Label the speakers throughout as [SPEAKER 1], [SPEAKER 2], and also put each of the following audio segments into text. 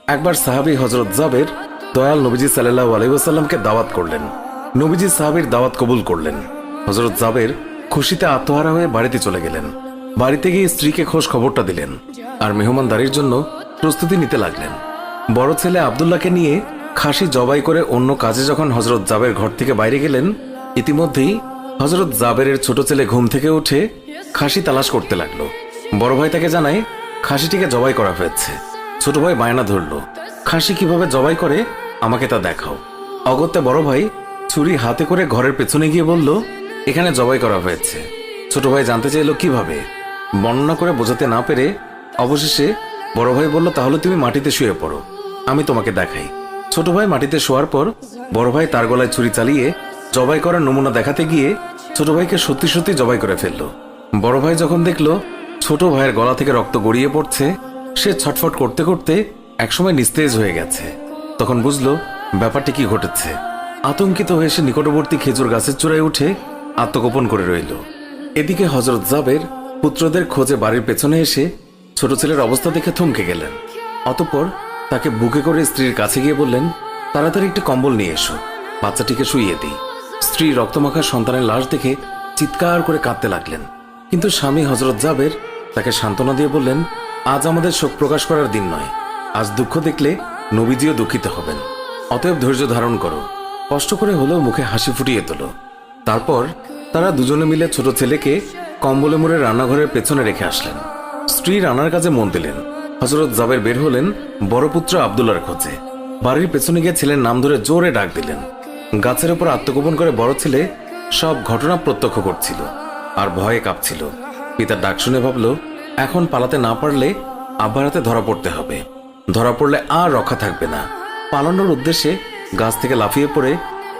[SPEAKER 1] একবার সাহাবী হযরত জাবের দয়াল নবীজি সাল্লাল্লাহু আলাইহি ওয়াসাল্লামকে দাওয়াত করলেন। নবীজি সাহাবীর দাওয়াত কবুল করলেন। হযরত জাবের খুশিতে আত্মহারা হয়ে বাড়িতে চলে গেলেন। বাড়িতে গিয়ে স্ত্রীকে খোঁজ খবরটা দিলেন আর মেহমানদারির জন্য প্রস্তুতি নিতে লাগলেন। বড় ছেলে আব্দুল্লাহকে নিয়ে খাসি জবাই করে অন্য কাজে যখন হযরত জাবের ঘর থেকে বাইরে গেলেন, ইতিমধ্যেই হযরত জাবেরের ছোট ছেলে ঘুম থেকে উঠে খাসি তালাশ করতে লাগলো। বড় ভাই তাকে জানায় খাসিটিকে জবাই করা হয়েছে। ছোট ভাই বায়না ধরল, খাসি কিভাবে জবাই করে আমাকে তা দেখাও। অগত্যা বড় ভাই ছুরি হাতে করে ঘরের পেছনে গিয়ে বলল, এখানে জবাই করা হয়েছে। ছোট ভাই জানতে চাইল কিভাবে। বর্ণনা করে বোঝাতে না পেরে অবশেষে বড় ভাই বলল, তাহলে তুমি মাটিতে শুয়ে পড়ো, আমি তোমাকে দেখাই। ছোট ভাই মাটিতে শোয়ার পর বড় ভাই তার গলায় ছুরি চালিয়ে জবাই করার নমুনা দেখাতে গিয়ে ছোট ভাইকে সত্যি সত্যি জবাই করে ফেলল। বড় ভাই যখন দেখল ছোট ভাইয়ের গলা থেকে রক্ত গড়িয়ে পড়ছে, সে ছটফট করতে করতে একসময় নিস্তেজ হয়ে গেছে। তখন বুঝলো ব্যাপারটি কি ঘটেছে। আতঙ্কিত হয়ে সে নিকটবর্তী খেজুর গাছের চূড়ায় উঠে আত্মগোপন করে রইল। এদিকে হযরত জাবের পুত্রদের খোঁজে বাড়ির পেছনে এসে ছোট ছেলের অবস্থা দেখে থমকে গেলেন। অতঃপর তাকে বুকে করে স্ত্রীর কাছে গিয়ে বললেন, তাড়াতাড়ি একটি কম্বল নিয়ে এসো, বাচ্চাটিকে শুইয়ে দিই। স্ত্রী রক্তমাখা সন্তানের লাশ দেখে চিৎকার করে কাঁদতে লাগলেন। কিন্তু স্বামী হযরত জাবের তাকে সান্ত্বনা দিয়ে বললেন, আজ আমাদের শোক প্রকাশ করার দিন নয়, আজ দুঃখ দেখলে নবীজিও দুঃখিত হবেন। অতএব ধৈর্য ধারণ করো, কষ্ট করে হলেও মুখে হাসি ফুটিয়ে তোলো। তারপর তারা দুজনে মিলে ছোট ছেলেকে কম্বলে মুড়ে রান্নাঘরের পেছনে রেখে আসলেন। স্ত্রী রান্নার কাজে মন দিলেন। হযরত জাবের বের হলেন বড় পুত্র আব্দুল্লাহর খোঁজে। বাড়ির পেছনে গিয়ে ছেলের নাম ধরে জোরে ডাক দিলেন। গাছের উপর আত্মগোপন করে বড় ছেলে সব ঘটনা প্রত্যক্ষ করছিল আর ভয়ে কাঁপছিল। পিতার ডাক শুনে ভাবল, এখন পালাতে না পারলে আব্বার হাতে ধরা পড়তে হবে। ধরা পড়লে আর রক্ষা থাকবে না। পালানোর উদ্দেশ্যে গাছ থেকে লাফিয়ে পড়ে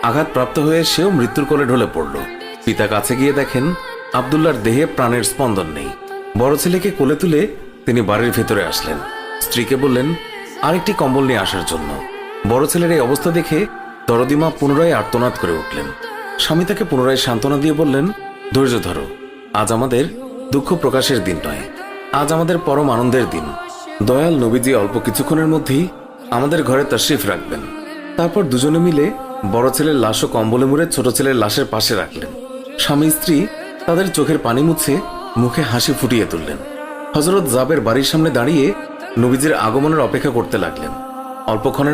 [SPEAKER 1] আঘাতপ্রাপ্ত হয়ে সেও মৃত্যুর কোলে ঢলে পড়ল। পিতা কাছে গিয়ে দেখেন আব্দুল্লাহর দেহে প্রাণের স্পন্দন নেই। বড় ছেলেকে কোলে তুলে তিনি বাড়ির ভেতরে আসলেন। স্ত্রীকে বললেন আরেকটি কম্বল নিয়ে আসার জন্য। বড় ছেলের এই অবস্থা দেখে দরদিমা পুনরায় আর্তনাদ করে উঠলেন। স্বামী তাকে পুনরায় সান্ত্বনা দিয়ে বললেন, ধৈর্য ধরো, আজ আমাদের দুঃখ প্রকাশের দিন নয়, আজ আমাদের পরম আনন্দের দিন। দয়াল নবীজি অল্প কিছুক্ষণের মধ্যেই আমাদের ঘরে তাশরিফ রাখবেন। তারপর দুজনে মিলে বড় ছেলের লাশও কম্বলে মুড়ে ছোট ছেলের লাশের পাশে রাখলেন। স্বামী স্ত্রী তাদের চোখের পানি মুছে মুখে হাসি ফুটিয়ে তুললেন। হযরত জাবের বাড়ির সামনে দাঁড়িয়ে নবীজির আগমনের অপেক্ষা করতে লাগলেন। অল্পক্ষণের